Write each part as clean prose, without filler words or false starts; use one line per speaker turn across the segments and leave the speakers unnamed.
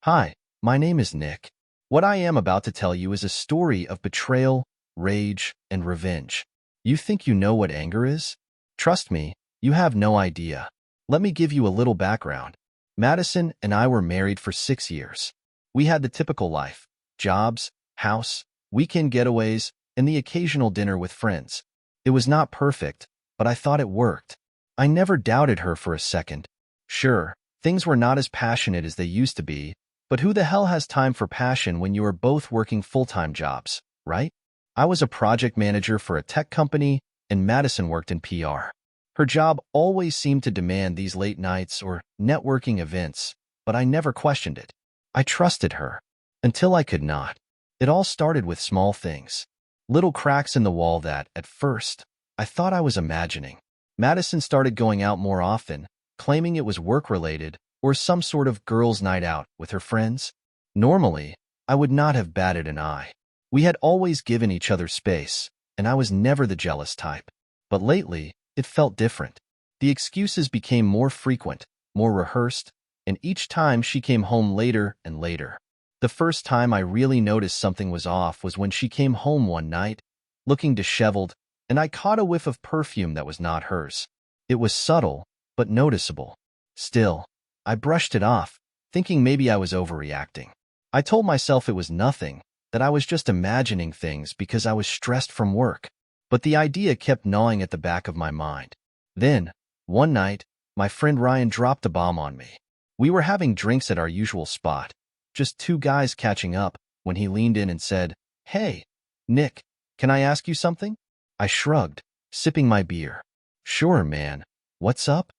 Hi, my name is Nick. What I am about to tell you is a story of betrayal, rage, and revenge. You think you know what anger is? Trust me, you have no idea. Let me give you a little background. Madison and I were married for 6 years. We had the typical life: jobs, house, weekend getaways, and the occasional dinner with friends. It was not perfect, but I thought it worked. I never doubted her for a second. Sure, things were not as passionate as they used to be, but who the hell has time for passion when you are both working full-time jobs, right? I was a project manager for a tech company, and Madison worked in PR. Her job always seemed to demand these late nights or networking events, but I never questioned it. I trusted her. Until I could not. It all started with small things. Little cracks in the wall that, at first, I thought I was imagining. Madison started going out more often, claiming it was work-related or some sort of girls' night out with her friends. Normally, I would not have batted an eye. We had always given each other space, and I was never the jealous type. But lately, it felt different. The excuses became more frequent, more rehearsed, and each time she came home later and later. The first time I really noticed something was off was when she came home one night, looking disheveled, and I caught a whiff of perfume that was not hers. It was subtle, but noticeable. Still, I brushed it off, thinking maybe I was overreacting. I told myself it was nothing, that I was just imagining things because I was stressed from work. But the idea kept gnawing at the back of my mind. Then, one night, my friend Ryan dropped a bomb on me. We were having drinks at our usual spot, just two guys catching up, when he leaned in and said, "Hey, Nick, can I ask you something?" I shrugged, sipping my beer. "Sure, man. What's up?"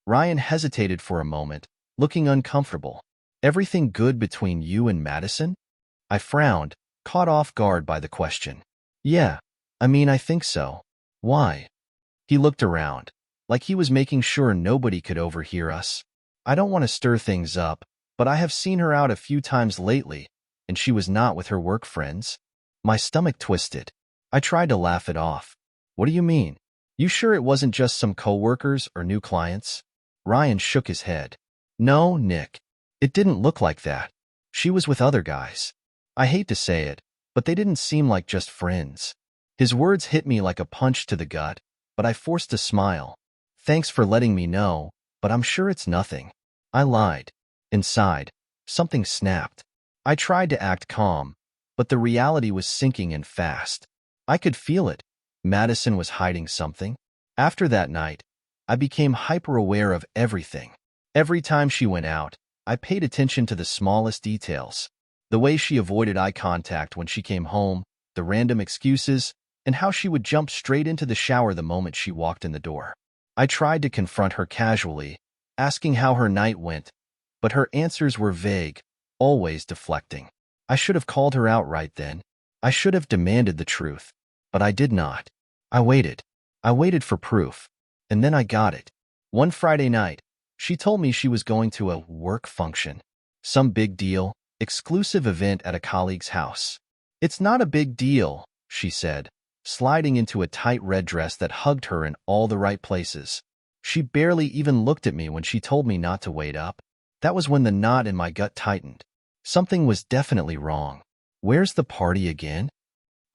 Ryan hesitated for a moment, looking uncomfortable. "Everything good between you and Madison?" I frowned, caught off guard by the question. "Yeah, I think so. Why?" He looked around, like he was making sure nobody could overhear us. "I don't want to stir things up, but I have seen her out a few times lately, and she was not with her work friends." My stomach twisted. I tried to laugh it off. "What do you mean? You sure it wasn't just some coworkers or new clients?" Ryan shook his head. "No, Nick. It didn't look like that. She was with other guys. I hate to say it, but they didn't seem like just friends." His words hit me like a punch to the gut, but I forced a smile. "Thanks for letting me know, but I'm sure it's nothing." I lied. Inside, something snapped. I tried to act calm, but the reality was sinking in fast. I could feel it. Madison was hiding something. After that night, I became hyper-aware of everything. Every time she went out, I paid attention to the smallest details. The way she avoided eye contact when she came home, the random excuses, and how she would jump straight into the shower the moment she walked in the door. I tried to confront her casually, asking how her night went, but her answers were vague, always deflecting. I should have called her out right then. I should have demanded the truth, but I did not. I waited. I waited for proof, and then I got it. One Friday night, she told me she was going to a work function. Some big deal, exclusive event at a colleague's house. "It's not a big deal," she said, sliding into a tight red dress that hugged her in all the right places. She barely even looked at me when she told me not to wait up. That was when the knot in my gut tightened. Something was definitely wrong. "Where's the party again?"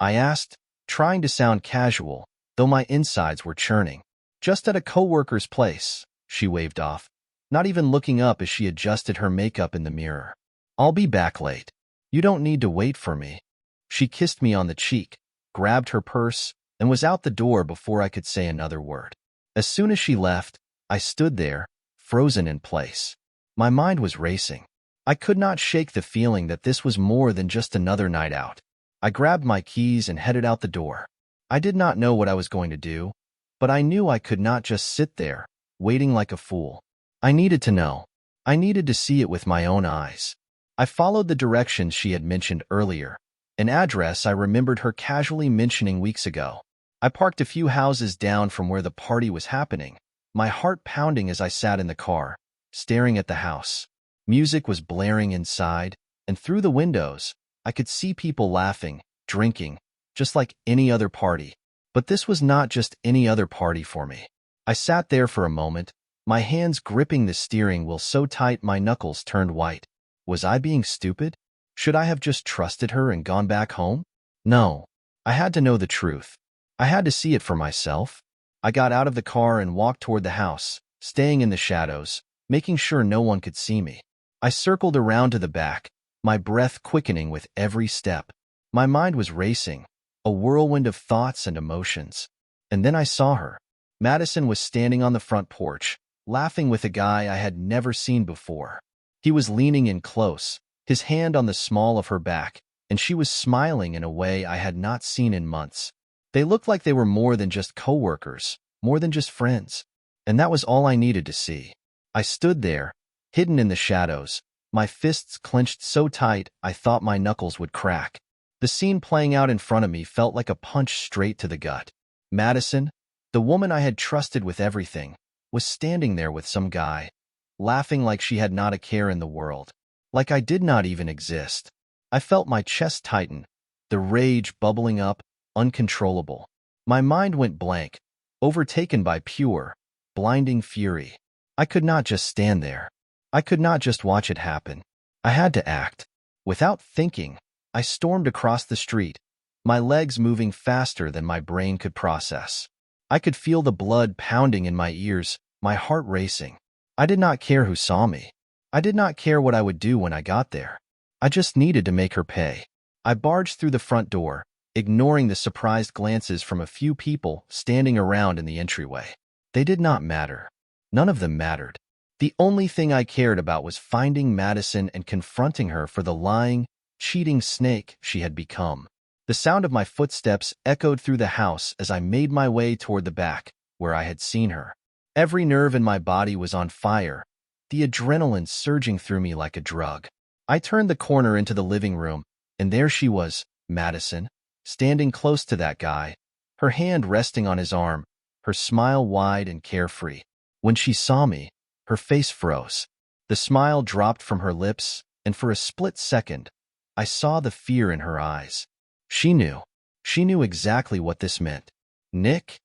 I asked, trying to sound casual, though my insides were churning. "Just at a coworker's place," she waved off, not even looking up as she adjusted her makeup in the mirror. "I'll be back late. You don't need to wait for me." She kissed me on the cheek, grabbed her purse, and was out the door before I could say another word. As soon as she left, I stood there, frozen in place. My mind was racing. I could not shake the feeling that this was more than just another night out. I grabbed my keys and headed out the door. I did not know what I was going to do, but I knew I could not just sit there, waiting like a fool. I needed to know. I needed to see it with my own eyes. I followed the directions she had mentioned earlier, an address I remembered her casually mentioning weeks ago. I parked a few houses down from where the party was happening, my heart pounding as I sat in the car, staring at the house. Music was blaring inside, and through the windows, I could see people laughing, drinking, just like any other party. But this was not just any other party for me. I sat there for a moment, my hands gripping the steering wheel so tight my knuckles turned white. Was I being stupid? Should I have just trusted her and gone back home? No. I had to know the truth. I had to see it for myself. I got out of the car and walked toward the house, staying in the shadows, making sure no one could see me. I circled around to the back, my breath quickening with every step. My mind was racing, a whirlwind of thoughts and emotions. And then I saw her. Madison was standing on the front porch, laughing with a guy I had never seen before. He was leaning in close, his hand on the small of her back, and she was smiling in a way I had not seen in months. They looked like they were more than just coworkers, more than just friends. And that was all I needed to see. I stood there, hidden in the shadows, my fists clenched so tight I thought my knuckles would crack. The scene playing out in front of me felt like a punch straight to the gut. Madison, the woman I had trusted with everything, was standing there with some guy, laughing like she had not a care in the world, like I did not even exist. I felt my chest tighten, the rage bubbling up, uncontrollable. My mind went blank, overtaken by pure, blinding fury. I could not just stand there. I could not just watch it happen. I had to act. Without thinking, I stormed across the street, my legs moving faster than my brain could process. I could feel the blood pounding in my ears, my heart racing. I did not care who saw me. I did not care what I would do when I got there. I just needed to make her pay. I barged through the front door, ignoring the surprised glances from a few people standing around in the entryway. They did not matter. None of them mattered. The only thing I cared about was finding Madison and confronting her for the lying, cheating snake she had become. The sound of my footsteps echoed through the house as I made my way toward the back, where I had seen her. Every nerve in my body was on fire, the adrenaline surging through me like a drug. I turned the corner into the living room, and there she was, Madison, standing close to that guy, her hand resting on his arm, her smile wide and carefree. When she saw me, her face froze. The smile dropped from her lips, and for a split second, I saw the fear in her eyes. She knew. She knew exactly what this meant. Nick?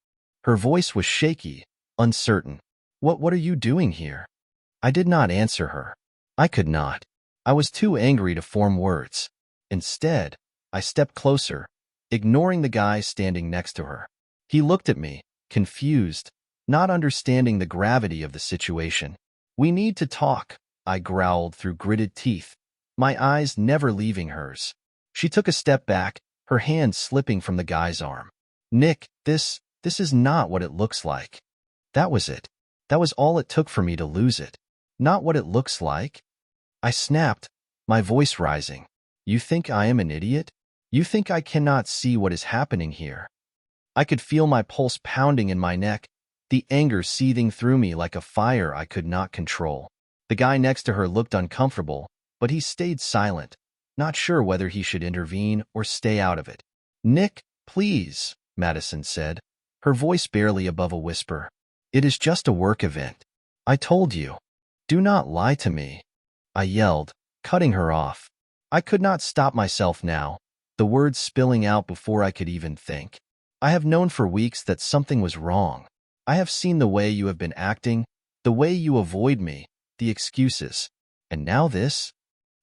Her voice was shaky, uncertain. What are you doing here? I did not answer her. I could not. I was too angry to form words. Instead, I stepped closer, ignoring the guy standing next to her. He looked at me, confused, not understanding the gravity of the situation. We need to talk, I growled through gritted teeth, my eyes never leaving hers. She took a step back, her hand slipping from the guy's arm. Nick, this is not what it looks like. That was it. That was all it took for me to lose it. Not what it looks like. I snapped, my voice rising. You think I am an idiot? You think I cannot see what is happening here? I could feel my pulse pounding in my neck, the anger seething through me like a fire I could not control. The guy next to her looked uncomfortable, but he stayed silent, not sure whether he should intervene or stay out of it. Nick, please, Madison said, her voice barely above a whisper. It is just a work event. I told you. Do not lie to me. I yelled, cutting her off. I could not stop myself now, the words spilling out before I could even think. I have known for weeks that something was wrong. I have seen the way you have been acting, the way you avoid me, the excuses. And now this?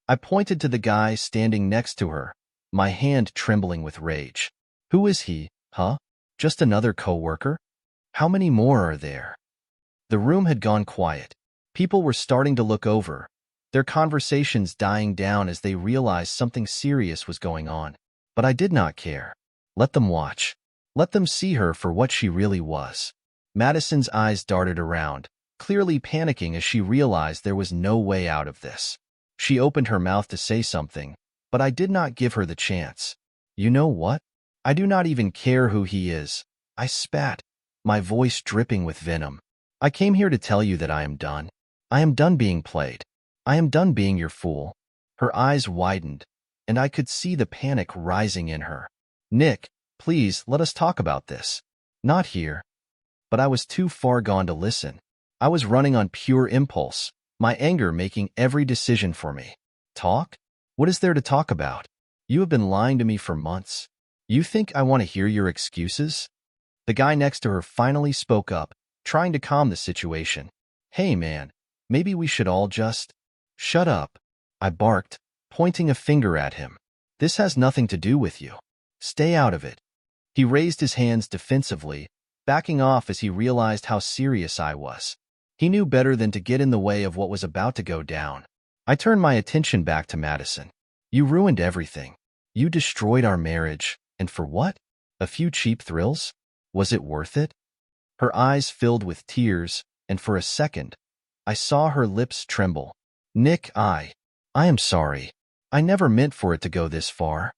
I pointed to the guy standing next to her, my hand trembling with rage. Who is he, huh? Just another coworker? How many more are there? The room had gone quiet. People were starting to look over, their conversations dying down as they realized something serious was going on. But I did not care. Let them watch. Let them see her for what she really was. Madison's eyes darted around, clearly panicking as she realized there was no way out of this. She opened her mouth to say something, but I did not give her the chance. You know what? I do not even care who he is. I spat, my voice dripping with venom. I came here to tell you that I am done. I am done being played. I am done being your fool. Her eyes widened, and I could see the panic rising in her. Nick, please, let us talk about this. Not here. But I was too far gone to listen. I was running on pure impulse, my anger making every decision for me. Talk? What is there to talk about? You have been lying to me for months. You think I want to hear your excuses? The guy next to her finally spoke up, trying to calm the situation. Hey man, maybe we should all just shut up. I barked, pointing a finger at him. This has nothing to do with you. Stay out of it. He raised his hands defensively, backing off as he realized how serious I was. He knew better than to get in the way of what was about to go down. I turned my attention back to Madison. You ruined everything. You destroyed our marriage, and for what? A few cheap thrills? Was it worth it? Her eyes filled with tears, and for a second, I saw her lips tremble. Nick, I am sorry. I never meant for it to go this far.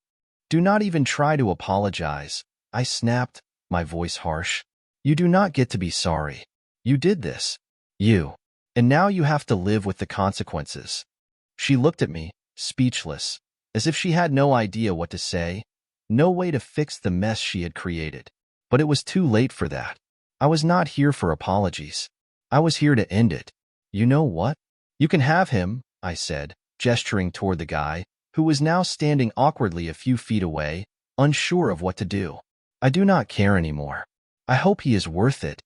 Do not even try to apologize, I snapped, my voice harsh. You do not get to be sorry. You did this. You. And now you have to live with the consequences. She looked at me, speechless, as if she had no idea what to say, no way to fix the mess she had created. But it was too late for that. I was not here for apologies. I was here to end it. You know what? You can have him, I said, gesturing toward the guy, who was now standing awkwardly a few feet away, unsure of what to do. I do not care anymore. I hope he is worth it.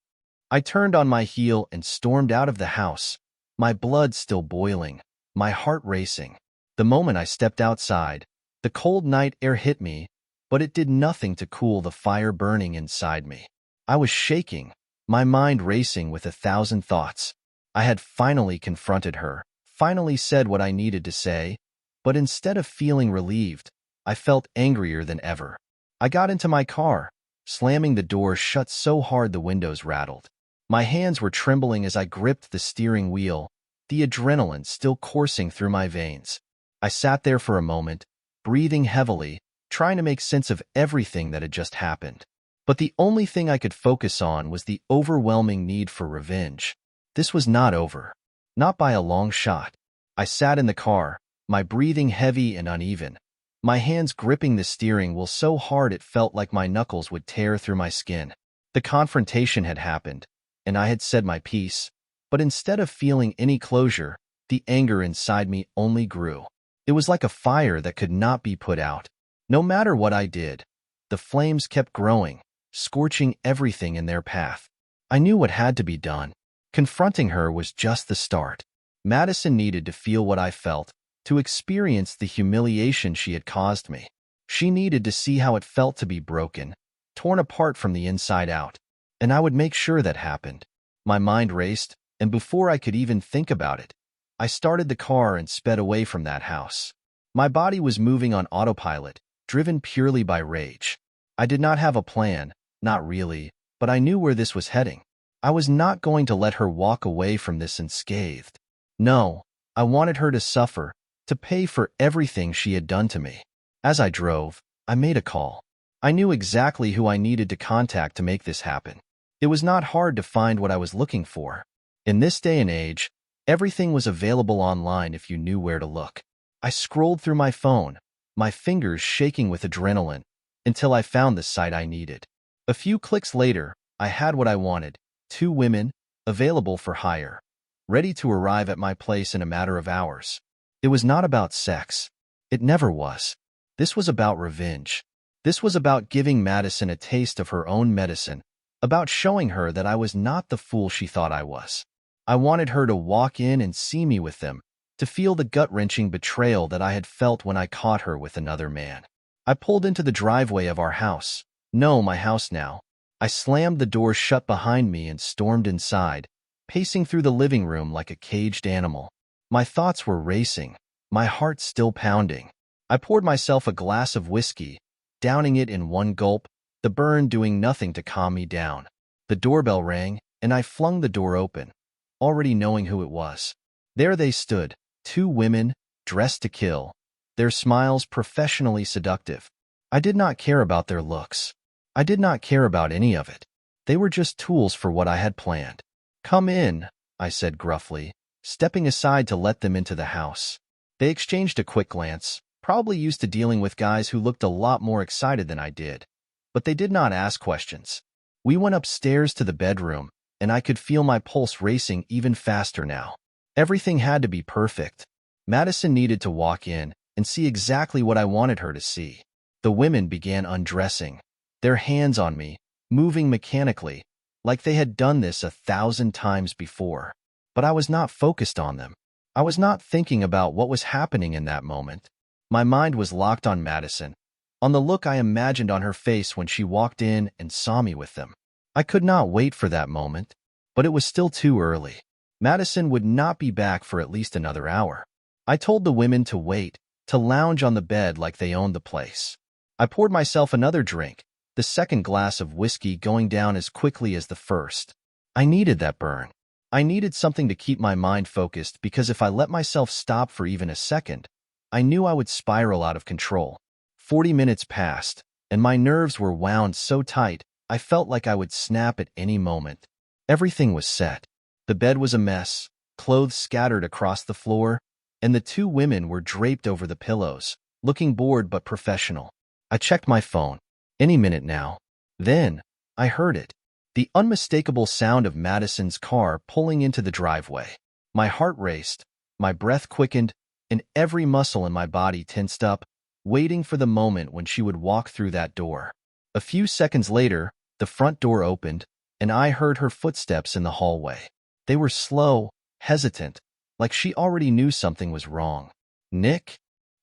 I turned on my heel and stormed out of the house, my blood still boiling, my heart racing. The moment I stepped outside, the cold night air hit me, but it did nothing to cool the fire burning inside me. I was shaking, my mind racing with 1,000 thoughts. I had finally confronted her, finally said what I needed to say, but instead of feeling relieved, I felt angrier than ever. I got into my car, slamming the door shut so hard the windows rattled. My hands were trembling as I gripped the steering wheel, the adrenaline still coursing through my veins. I sat there for a moment, breathing heavily, trying to make sense of everything that had just happened. But the only thing I could focus on was the overwhelming need for revenge. This was not over. Not by a long shot. I sat in the car, my breathing heavy and uneven, my hands gripping the steering wheel so hard it felt like my knuckles would tear through my skin. The confrontation had happened, and I had said my piece, but instead of feeling any closure, the anger inside me only grew. It was like a fire that could not be put out. No matter what I did, the flames kept growing, scorching everything in their path. I knew what had to be done. Confronting her was just the start. Madison needed to feel what I felt, to experience the humiliation she had caused me. She needed to see how it felt to be broken, torn apart from the inside out. And I would make sure that happened. My mind raced, and before I could even think about it, I started the car and sped away from that house. My body was moving on autopilot, driven purely by rage. I did not have a plan, not really, but I knew where this was heading. I was not going to let her walk away from this unscathed. No, I wanted her to suffer, to pay for everything she had done to me. As I drove, I made a call. I knew exactly who I needed to contact to make this happen. It was not hard to find what I was looking for. In this day and age, everything was available online if you knew where to look. I scrolled through my phone, my fingers shaking with adrenaline, until I found the site I needed. A few clicks later, I had what I wanted: 2 women, available for hire, ready to arrive at my place in a matter of hours. It was not about sex. It never was. This was about revenge. This was about giving Madison a taste of her own medicine, about showing her that I was not the fool she thought I was. I wanted her to walk in and see me with them, to feel the gut-wrenching betrayal that I had felt when I caught her with another man. I pulled into the driveway of our house. No, my house now. I slammed the door shut behind me and stormed inside, pacing through the living room like a caged animal. My thoughts were racing, my heart still pounding. I poured myself a glass of whiskey, downing it in one gulp, the burn doing nothing to calm me down. The doorbell rang, and I flung the door open, already knowing who it was. There they stood, 2 women, dressed to kill, their smiles professionally seductive. I did not care about their looks. I did not care about any of it. They were just tools for what I had planned. "Come in," I said gruffly, stepping aside to let them into the house. They exchanged a quick glance, probably used to dealing with guys who looked a lot more excited than I did. But they did not ask questions. We went upstairs to the bedroom, and I could feel my pulse racing even faster now. Everything had to be perfect. Madison needed to walk in and see exactly what I wanted her to see. The women began undressing, their hands on me, moving mechanically, like they had done this 1,000 times before. But I was not focused on them. I was not thinking about what was happening in that moment. My mind was locked on Madison, on the look I imagined on her face when she walked in and saw me with them. I could not wait for that moment, but it was still too early. Madison would not be back for at least another hour. I told the women to wait, to lounge on the bed like they owned the place. I poured myself another drink, the second glass of whiskey going down as quickly as the first. I needed that burn. I needed something to keep my mind focused because if I let myself stop for even a second, I knew I would spiral out of control. 40 minutes passed, and my nerves were wound so tight I felt like I would snap at any moment. Everything was set. The bed was a mess, clothes scattered across the floor, and the two women were draped over the pillows, looking bored but professional. I checked my phone. Any minute now. Then, I heard it. The unmistakable sound of Madison's car pulling into the driveway. My heart raced, my breath quickened, and every muscle in my body tensed up, waiting for the moment when she would walk through that door. A few seconds later, the front door opened, and I heard her footsteps in the hallway. They were slow, hesitant, like she already knew something was wrong. "Nick?"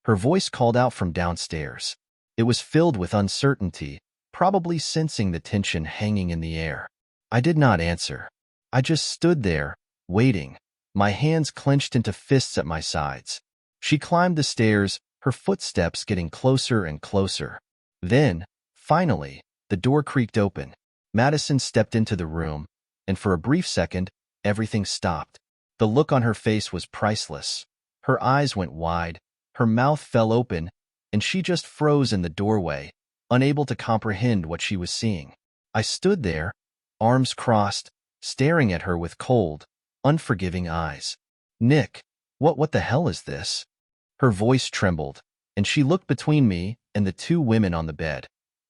Her voice called out from downstairs. It was filled with uncertainty, probably sensing the tension hanging in the air. I did not answer. I just stood there, waiting, my hands clenched into fists at my sides. She climbed the stairs, her footsteps getting closer and closer. Then, finally, the door creaked open. Madison stepped into the room, and for a brief second, everything stopped. The look on her face was priceless. Her eyes went wide, her mouth fell open, and she just froze in the doorway, unable to comprehend what she was seeing. I stood there, arms crossed, staring at her with cold, unforgiving eyes. "Nick, what the hell is this?" Her voice trembled, and she looked between me and the two women on the bed,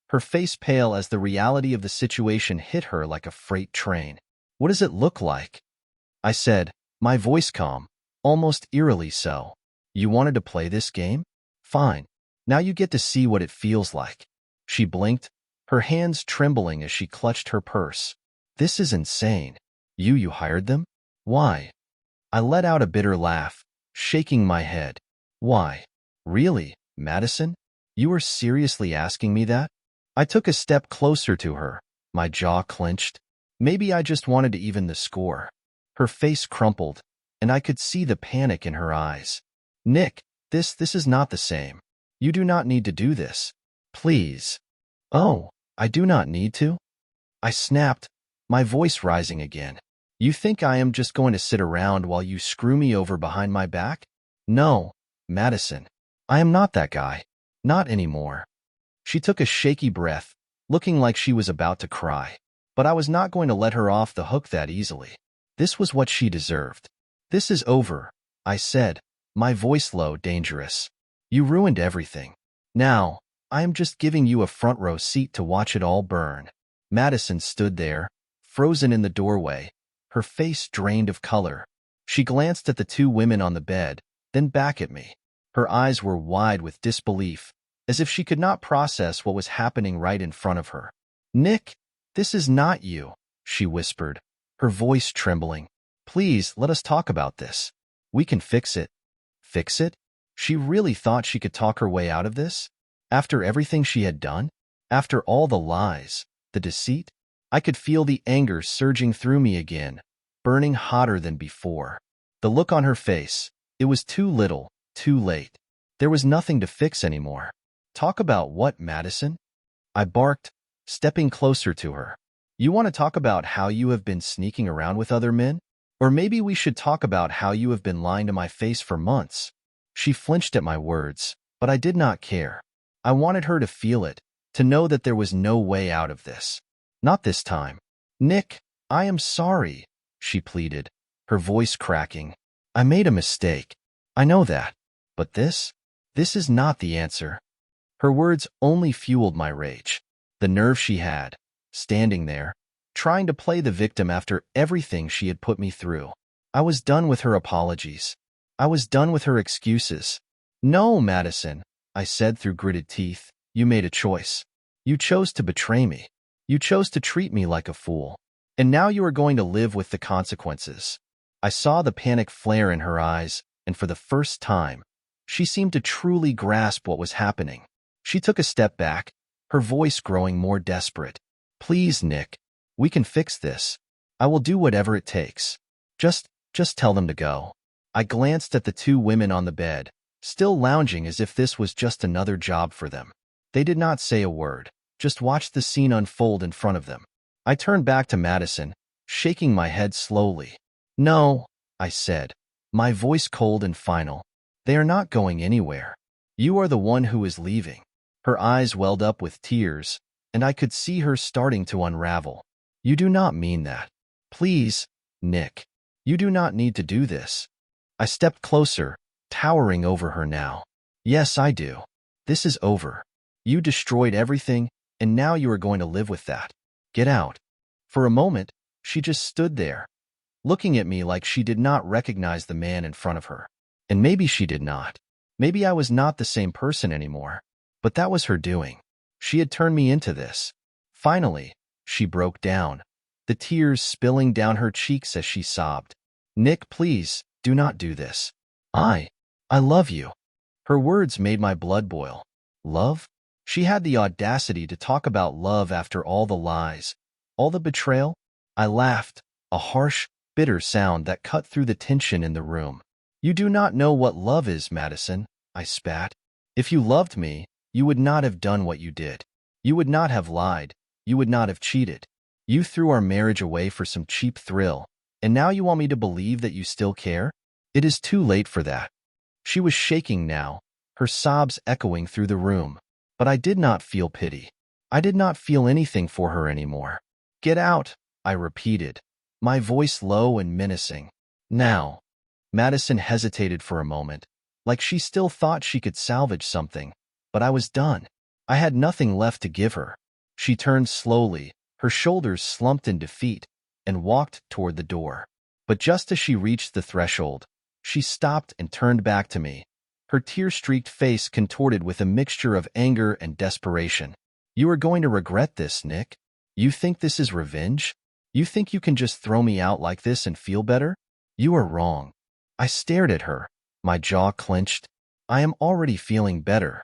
her face pale as the reality of the situation hit her like a freight train. "What does it look like?" I said, my voice calm, almost eerily so. "You wanted to play this game? Fine. Now you get to see what it feels like." She blinked, her hands trembling as she clutched her purse. "This is insane. You hired them? Why?" I let out a bitter laugh, shaking my head. "Why? Really, Madison? You are seriously asking me that?" I took a step closer to her, my jaw clenched. Maybe I just wanted to even the score. Her face crumpled, and I could see the panic in her eyes. "Nick, this is not the same. You do not need to do this. Please." "Oh, I do not need to?" I snapped, my voice rising again. "You think I am just going to sit around while you screw me over behind my back? No, Madison. I am not that guy. Not anymore." She took a shaky breath, looking like she was about to cry. But I was not going to let her off the hook that easily. This was what she deserved. "This is over," I said, my voice low, dangerous. "You ruined everything. Now, I am just giving you a front row seat to watch it all burn." Madison stood there, frozen in the doorway, her face drained of color. She glanced at the two women on the bed, then back at me. Her eyes were wide with disbelief, as if she could not process what was happening right in front of her. "Nick, this is not you," she whispered, her voice trembling. "Please, let us talk about this. We can fix it." Fix it? She really thought she could talk her way out of this? After everything she had done? After all the lies, the deceit? I could feel the anger surging through me again, burning hotter than before. The look on her face, it was too little, too late. There was nothing to fix anymore. "Talk about what, Madison?" I barked, stepping closer to her. "You want to talk about how you have been sneaking around with other men? Or maybe we should talk about how you have been lying to my face for months." She flinched at my words, but I did not care. I wanted her to feel it, to know that there was no way out of this. "Not this time." "Nick, I am sorry," she pleaded, her voice cracking. "I made a mistake. I know that. But this is not the answer." Her words only fueled my rage. The nerve she had, standing there, trying to play the victim after everything she had put me through. I was done with her apologies. I was done with her excuses. "No, Madison," I said through gritted teeth, "you made a choice. You chose to betray me. You chose to treat me like a fool. And now you are going to live with the consequences." I saw the panic flare in her eyes, and for the first time, she seemed to truly grasp what was happening. She took a step back, her voice growing more desperate. "Please, Nick, we can fix this. I will do whatever it takes. Just tell them to go." I glanced at the two women on the bed, still lounging as if this was just another job for them. They did not say a word, just watched the scene unfold in front of them. I turned back to Madison, shaking my head slowly. "No," I said, my voice cold and final. "They are not going anywhere. You are the one who is leaving." Her eyes welled up with tears, and I could see her starting to unravel. "You do not mean that. Please, Nick. You do not need to do this." I stepped closer, towering over her now. "Yes, I do. This is over. You destroyed everything, and now you are going to live with that. Get out." For a moment, she just stood there, looking at me like she did not recognize the man in front of her. And maybe she did not. Maybe I was not the same person anymore. But that was her doing. She had turned me into this. Finally, she broke down, the tears spilling down her cheeks as she sobbed. "Nick, please, do not do this. I love you." Her words made my blood boil. Love? She had the audacity to talk about love after all the lies, all the betrayal? I laughed, a harsh, bitter sound that cut through the tension in the room. "You do not know what love is, Madison," I spat. "If you loved me, you would not have done what you did. You would not have lied. You would not have cheated. You threw our marriage away for some cheap thrill, and now you want me to believe that you still care? It is too late for that." She was shaking now, her sobs echoing through the room. But I did not feel pity. I did not feel anything for her anymore. "Get out," I repeated, my voice low and menacing. "Now." Madison hesitated for a moment, like she still thought she could salvage something, but I was done. I had nothing left to give her. She turned slowly, her shoulders slumped in defeat, and walked toward the door. But just as she reached the threshold, she stopped and turned back to me, her tear-streaked face contorted with a mixture of anger and desperation. "You are going to regret this, Nick. You think this is revenge? You think you can just throw me out like this and feel better? You are wrong." I stared at her, my jaw clenched. "I am already feeling better."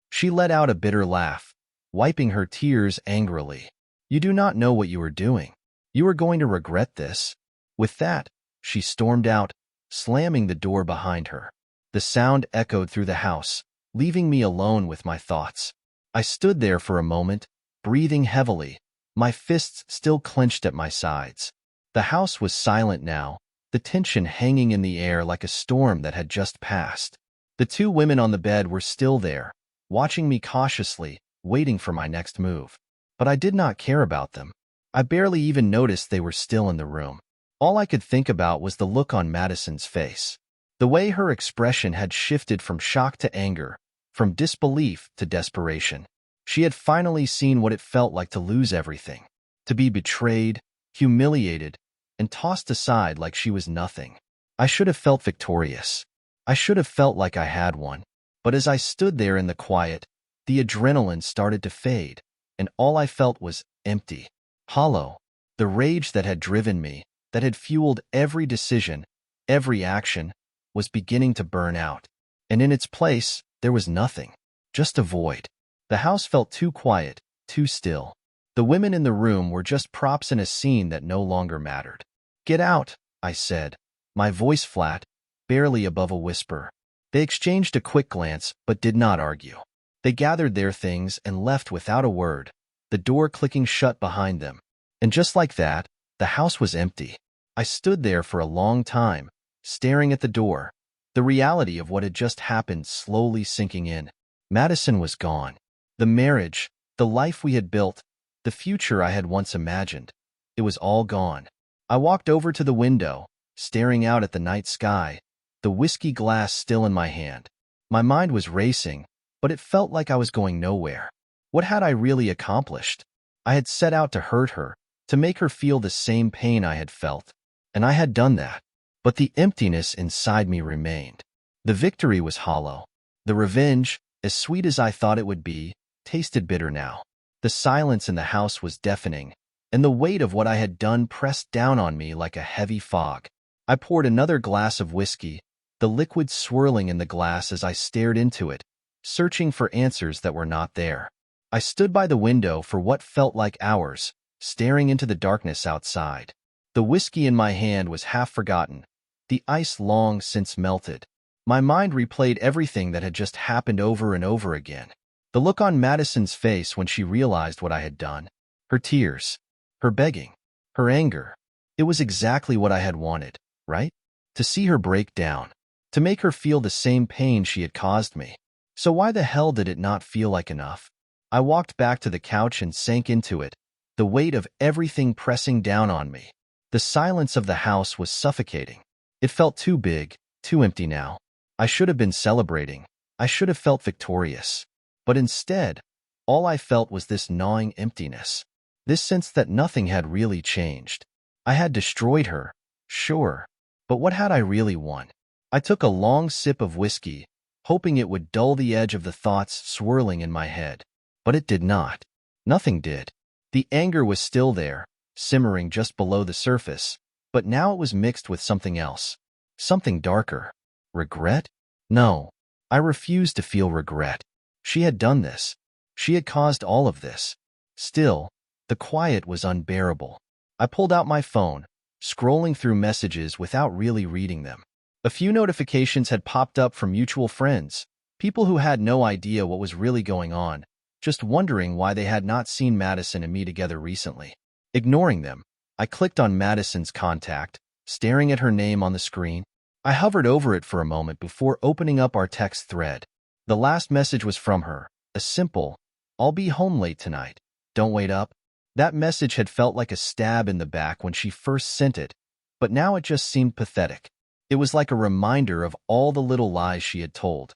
She let out a bitter laugh, wiping her tears angrily. "You do not know what you are doing. You are going to regret this." With that, she stormed out, slamming the door behind her. The sound echoed through the house, leaving me alone with my thoughts. I stood there for a moment, breathing heavily, my fists still clenched at my sides. The house was silent now, the tension hanging in the air like a storm that had just passed. The two women on the bed were still there, watching me cautiously, waiting for my next move. But I did not care about them. I barely even noticed they were still in the room. All I could think about was the look on Madison's face. The way her expression had shifted from shock to anger, from disbelief to desperation. She had finally seen what it felt like to lose everything, to be betrayed, humiliated, and tossed aside like she was nothing. I should have felt victorious. I should have felt like I had won. But as I stood there in the quiet, the adrenaline started to fade, and all I felt was empty, hollow. The rage that had driven me, that had fueled every decision, every action, was beginning to burn out. And in its place, there was nothing, just a void. The house felt too quiet, too still. The women in the room were just props in a scene that no longer mattered. "Get out," I said, my voice flat, barely above a whisper. They exchanged a quick glance, but did not argue. They gathered their things and left without a word, the door clicking shut behind them. And just like that, the house was empty. I stood there for a long time, staring at the door, the reality of what had just happened slowly sinking in. Madison was gone. The marriage, the life we had built, the future I had once imagined, it was all gone. I walked over to the window, staring out at the night sky, the whiskey glass still in my hand. My mind was racing, but it felt like I was going nowhere. What had I really accomplished? I had set out to hurt her, to make her feel the same pain I had felt, and I had done that. But the emptiness inside me remained. The victory was hollow. The revenge, as sweet as I thought it would be, tasted bitter now. The silence in the house was deafening, and the weight of what I had done pressed down on me like a heavy fog. I poured another glass of whiskey, the liquid swirling in the glass as I stared into it, searching for answers that were not there. I stood by the window for what felt like hours, staring into the darkness outside. The whiskey in my hand was half forgotten, the ice long since melted. My mind replayed everything that had just happened over and over again. The look on Madison's face when she realized what I had done. Her tears. Her begging. Her anger. It was exactly what I had wanted, right? To see her break down. To make her feel the same pain she had caused me. So why the hell did it not feel like enough? I walked back to the couch and sank into it, the weight of everything pressing down on me. The silence of the house was suffocating. It felt too big, too empty now. I should have been celebrating. I should have felt victorious. But instead, all I felt was this gnawing emptiness. This sense that nothing had really changed. I had destroyed her, sure. But what had I really won? I took a long sip of whiskey, hoping it would dull the edge of the thoughts swirling in my head. But it did not. Nothing did. The anger was still there, simmering just below the surface, but now it was mixed with something else. Something darker. Regret? No. I refused to feel regret. She had done this. She had caused all of this. Still, the quiet was unbearable. I pulled out my phone, scrolling through messages without really reading them. A few notifications had popped up from mutual friends, people who had no idea what was really going on, just wondering why they had not seen Madison and me together recently. Ignoring them, I clicked on Madison's contact, staring at her name on the screen. I hovered over it for a moment before opening up our text thread. The last message was from her, a simple, "I'll be home late tonight. Don't wait up." That message had felt like a stab in the back when she first sent it, but now it just seemed pathetic. It was like a reminder of all the little lies she had told,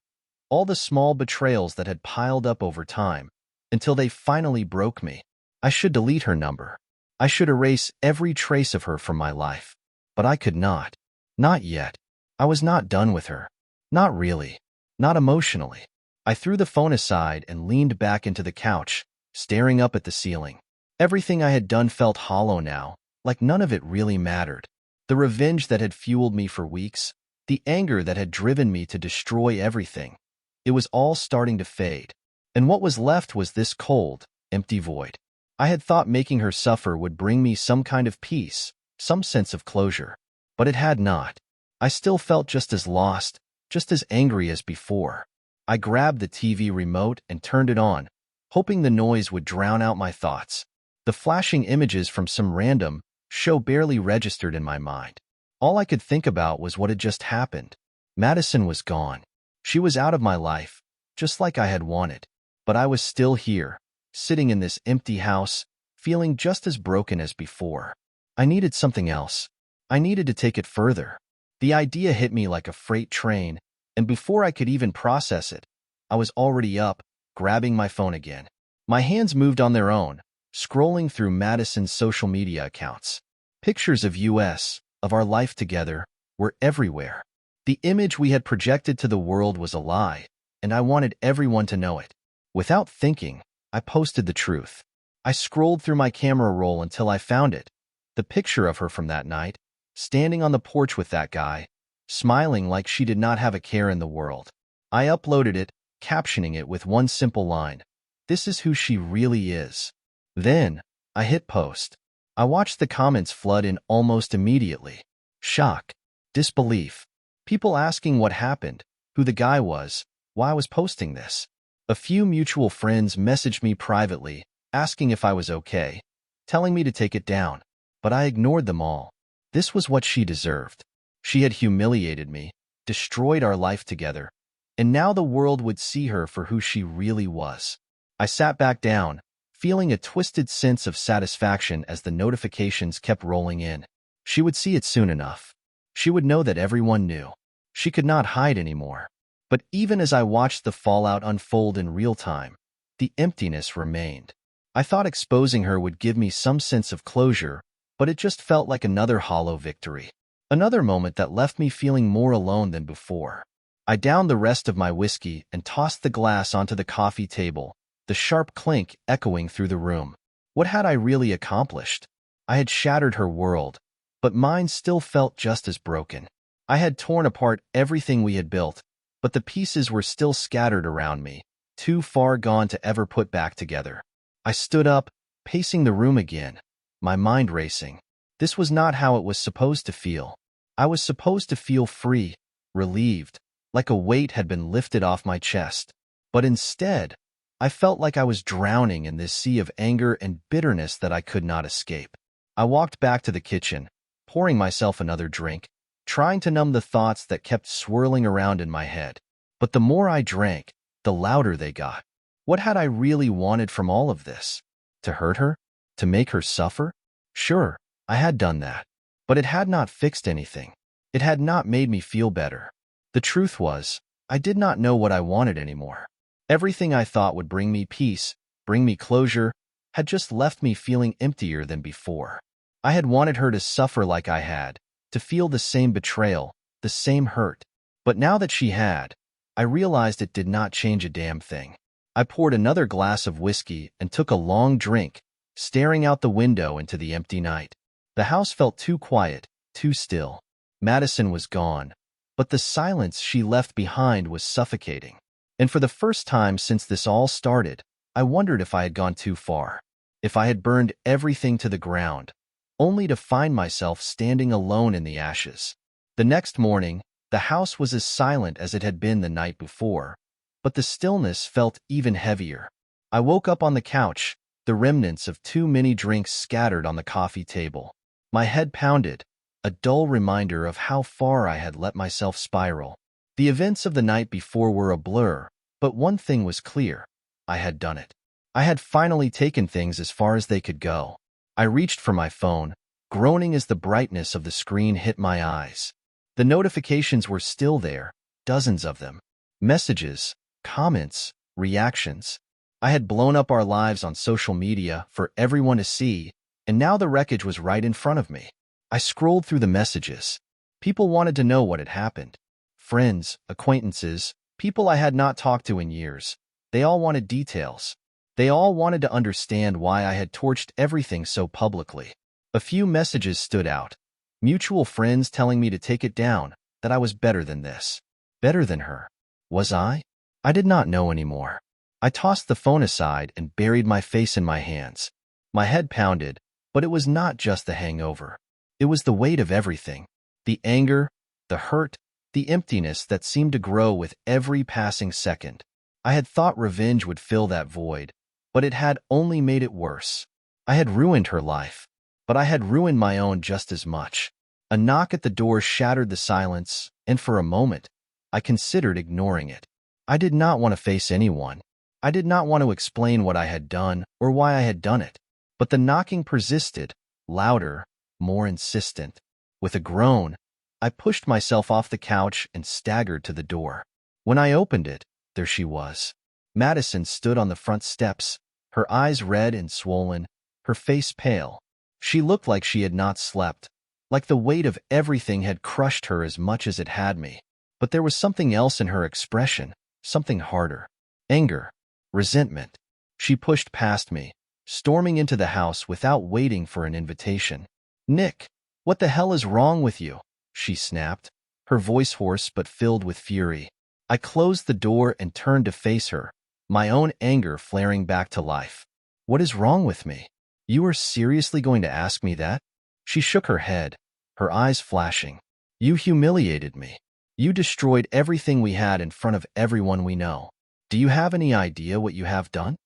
all the small betrayals that had piled up over time, until they finally broke me. I should delete her number. I should erase every trace of her from my life. But I could not. Not yet. I was not done with her. Not really. Not emotionally. I threw the phone aside and leaned back into the couch, staring up at the ceiling. Everything I had done felt hollow now, like none of it really mattered. The revenge that had fueled me for weeks, the anger that had driven me to destroy everything, it was all starting to fade. And what was left was this cold, empty void. I had thought making her suffer would bring me some kind of peace, some sense of closure. But it had not. I still felt just as lost, just as angry as before. I grabbed the TV remote and turned it on, hoping the noise would drown out my thoughts. The flashing images from some random show barely registered in my mind. All I could think about was what had just happened. Madison was gone. She was out of my life, just like I had wanted. But I was still here, sitting in this empty house, feeling just as broken as before. I needed something else. I needed to take it further. The idea hit me like a freight train, and before I could even process it, I was already up, grabbing my phone again. My hands moved on their own, scrolling through Madison's social media accounts. Pictures of us, of our life together, were everywhere. The image we had projected to the world was a lie, and I wanted everyone to know it. Without thinking, I posted the truth. I scrolled through my camera roll until I found it, the picture of her from that night, standing on the porch with that guy, smiling like she did not have a care in the world. I uploaded it, captioning it with one simple line: "This is who she really is." Then, I hit post. I watched the comments flood in almost immediately. Shock. Disbelief. People asking what happened, who the guy was, why I was posting this. A few mutual friends messaged me privately, asking if I was okay, telling me to take it down. But I ignored them all. This was what she deserved. She had humiliated me, destroyed our life together, and now the world would see her for who she really was. I sat back down, feeling a twisted sense of satisfaction as the notifications kept rolling in. She would see it soon enough. She would know that everyone knew. She could not hide anymore. But even as I watched the fallout unfold in real time, the emptiness remained. I thought exposing her would give me some sense of closure, but it just felt like another hollow victory. Another moment that left me feeling more alone than before. I downed the rest of my whiskey and tossed the glass onto the coffee table, the sharp clink echoing through the room. What had I really accomplished? I had shattered her world, but mine still felt just as broken. I had torn apart everything we had built, but the pieces were still scattered around me, too far gone to ever put back together. I stood up, pacing the room again, my mind racing. This was not how it was supposed to feel. I was supposed to feel free, relieved, like a weight had been lifted off my chest. But instead, I felt like I was drowning in this sea of anger and bitterness that I could not escape. I walked back to the kitchen, pouring myself another drink, trying to numb the thoughts that kept swirling around in my head. But the more I drank, the louder they got. What had I really wanted from all of this? To hurt her? To make her suffer? Sure, I had done that. But it had not fixed anything. It had not made me feel better. The truth was, I did not know what I wanted anymore. Everything I thought would bring me peace, bring me closure, had just left me feeling emptier than before. I had wanted her to suffer like I had, to feel the same betrayal, the same hurt. But now that she had, I realized it did not change a damn thing. I poured another glass of whiskey and took a long drink, staring out the window into the empty night. The house felt too quiet, too still. Madison was gone, but the silence she left behind was suffocating. And for the first time since this all started, I wondered if I had gone too far, if I had burned everything to the ground, only to find myself standing alone in the ashes. The next morning, the house was as silent as it had been the night before, but the stillness felt even heavier. I woke up on the couch, the remnants of too many drinks scattered on the coffee table. My head pounded, a dull reminder of how far I had let myself spiral. The events of the night before were a blur, but one thing was clear. I had done it. I had finally taken things as far as they could go. I reached for my phone, groaning as the brightness of the screen hit my eyes. The notifications were still there, dozens of them. Messages, comments, reactions. I had blown up our lives on social media for everyone to see, and now the wreckage was right in front of me. I scrolled through the messages. People wanted to know what had happened. Friends, acquaintances, people I had not talked to in years. They all wanted details. They all wanted to understand why I had torched everything so publicly. A few messages stood out. Mutual friends telling me to take it down, that I was better than this. Better than her. Was I? I did not know anymore. I tossed the phone aside and buried my face in my hands. My head pounded, but it was not just the hangover. It was the weight of everything. The anger, the hurt, the emptiness that seemed to grow with every passing second. I had thought revenge would fill that void, but it had only made it worse. I had ruined her life, but I had ruined my own just as much. A knock at the door shattered the silence, and for a moment, I considered ignoring it. I did not want to face anyone. I did not want to explain what I had done or why I had done it. But the knocking persisted, louder, more insistent. With a groan, I pushed myself off the couch and staggered to the door. When I opened it, there she was. Madison stood on the front steps, her eyes red and swollen, her face pale. She looked like she had not slept, like the weight of everything had crushed her as much as it had me. But there was something else in her expression, something harder. Anger, resentment. She pushed past me, storming into the house without waiting for an invitation. "Nick, what the hell is wrong with you?" she snapped, her voice hoarse but filled with fury. I closed the door and turned to face her, my own anger flaring back to life. "What is wrong with me? You are seriously going to ask me that?" She shook her head, her eyes flashing. "You humiliated me. You destroyed everything we had in front of everyone we know. Do you have any idea what you have done?"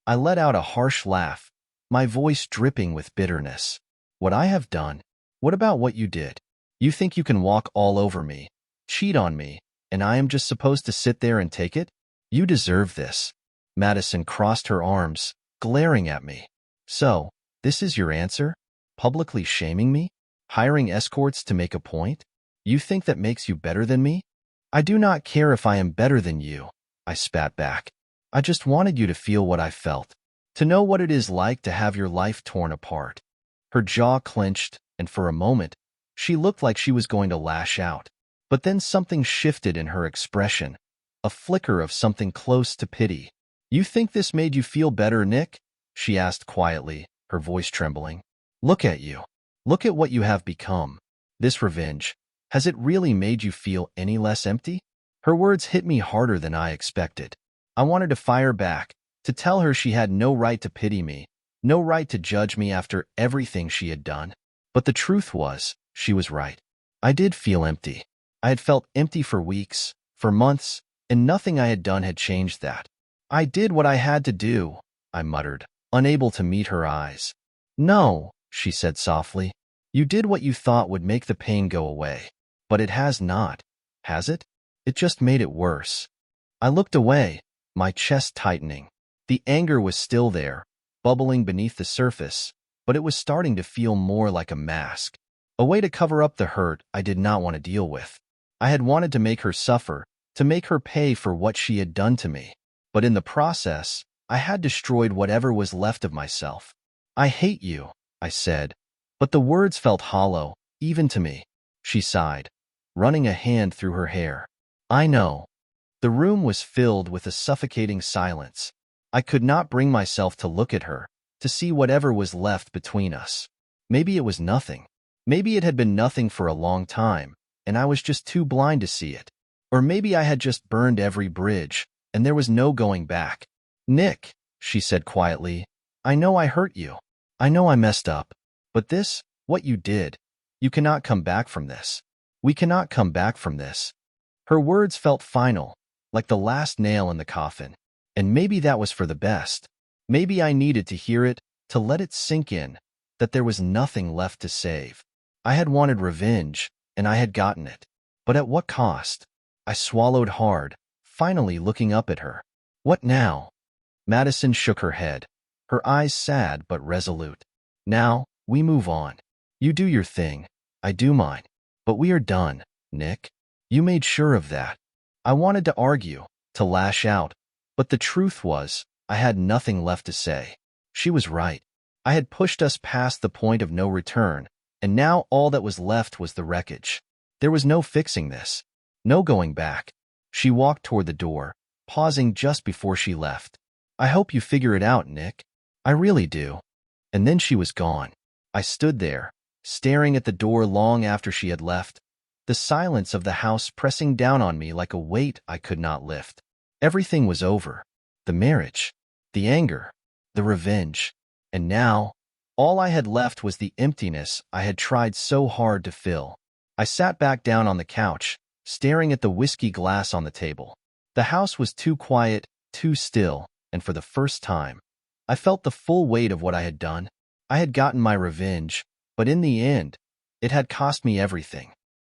I let out a harsh laugh, my voice dripping with bitterness. "What I have done? What about what you did? You think you can walk all over me, cheat on me, and I am just supposed to sit there and take it? You deserve this." Madison crossed her arms, glaring at me. "So, this is your answer? Publicly shaming me? Hiring escorts to make a point? You think that makes you better than me?" "I do not care if I am better than you," I spat back. "I just wanted you to feel what I felt, to know what it is like to have your life torn apart." Her jaw clenched, and for a moment, she looked like she was going to lash out. But then something shifted in her expression, a flicker of something close to pity. "You think this made you feel better, Nick?" she asked quietly, her voice trembling. "Look at you. Look at what you have become. This revenge, Has it really made you feel any less empty? Her words hit me harder than I expected. I wanted to fire back, to tell her she had no right to pity me, no right to judge me after everything she had done. But the truth was, she was right. I did feel empty. I had felt empty for weeks, for months, and nothing I had done had changed that. I did what I had to do, I muttered, unable to meet her eyes. No, she said softly. You did what you thought would make the pain go away. But it has not, has it? It just made it worse. I looked away, my chest tightening. The anger was still there, bubbling beneath the surface, but it was starting to feel more like a mask, a way to cover up the hurt I did not want to deal with. I had wanted to make her suffer, to make her pay for what she had done to me. But in the process, I had destroyed whatever was left of myself. I hate you, I said, but the words felt hollow, even to me. She sighed, running a hand through her hair. I know. The room was filled with a suffocating silence. I could not bring myself to look at her, to see whatever was left between us. Maybe it was nothing. Maybe it had been nothing for a long time, and I was just too blind to see it. Or maybe I had just burned every bridge, and there was no going back. Nick, she said quietly, I know I hurt you. I know I messed up. But this, what you did, you cannot come back from this. We cannot come back from this. Her words felt final, like the last nail in the coffin. And maybe that was for the best. Maybe I needed to hear it, to let it sink in, that there was nothing left to save. I had wanted revenge, and I had gotten it. But at what cost? I swallowed hard, finally looking up at her. What now? Madison shook her head, her eyes sad but resolute. Now, we move on. You do your thing, I do mine. But we are done, Nick. You made sure of that. I wanted to argue, to lash out, but the truth was, I had nothing left to say. She was right. I had pushed us past the point of no return, and now all that was left was the wreckage. There was no fixing this, no going back. She walked toward the door, pausing just before she left. I hope you figure it out, Nick. I really do. And then she was gone. I stood there, staring at the door long after she had left, the silence of the house pressing down on me like a weight I could not lift. Everything was over. The marriage, the anger, the revenge. And now, all I had left was the emptiness I had tried so hard to fill. I sat back down on the couch, staring at the whiskey glass on the table. The house was too quiet, too still, and for the first time, I felt the full weight of what I had done. I had gotten my revenge, but in the end, it had cost me everything.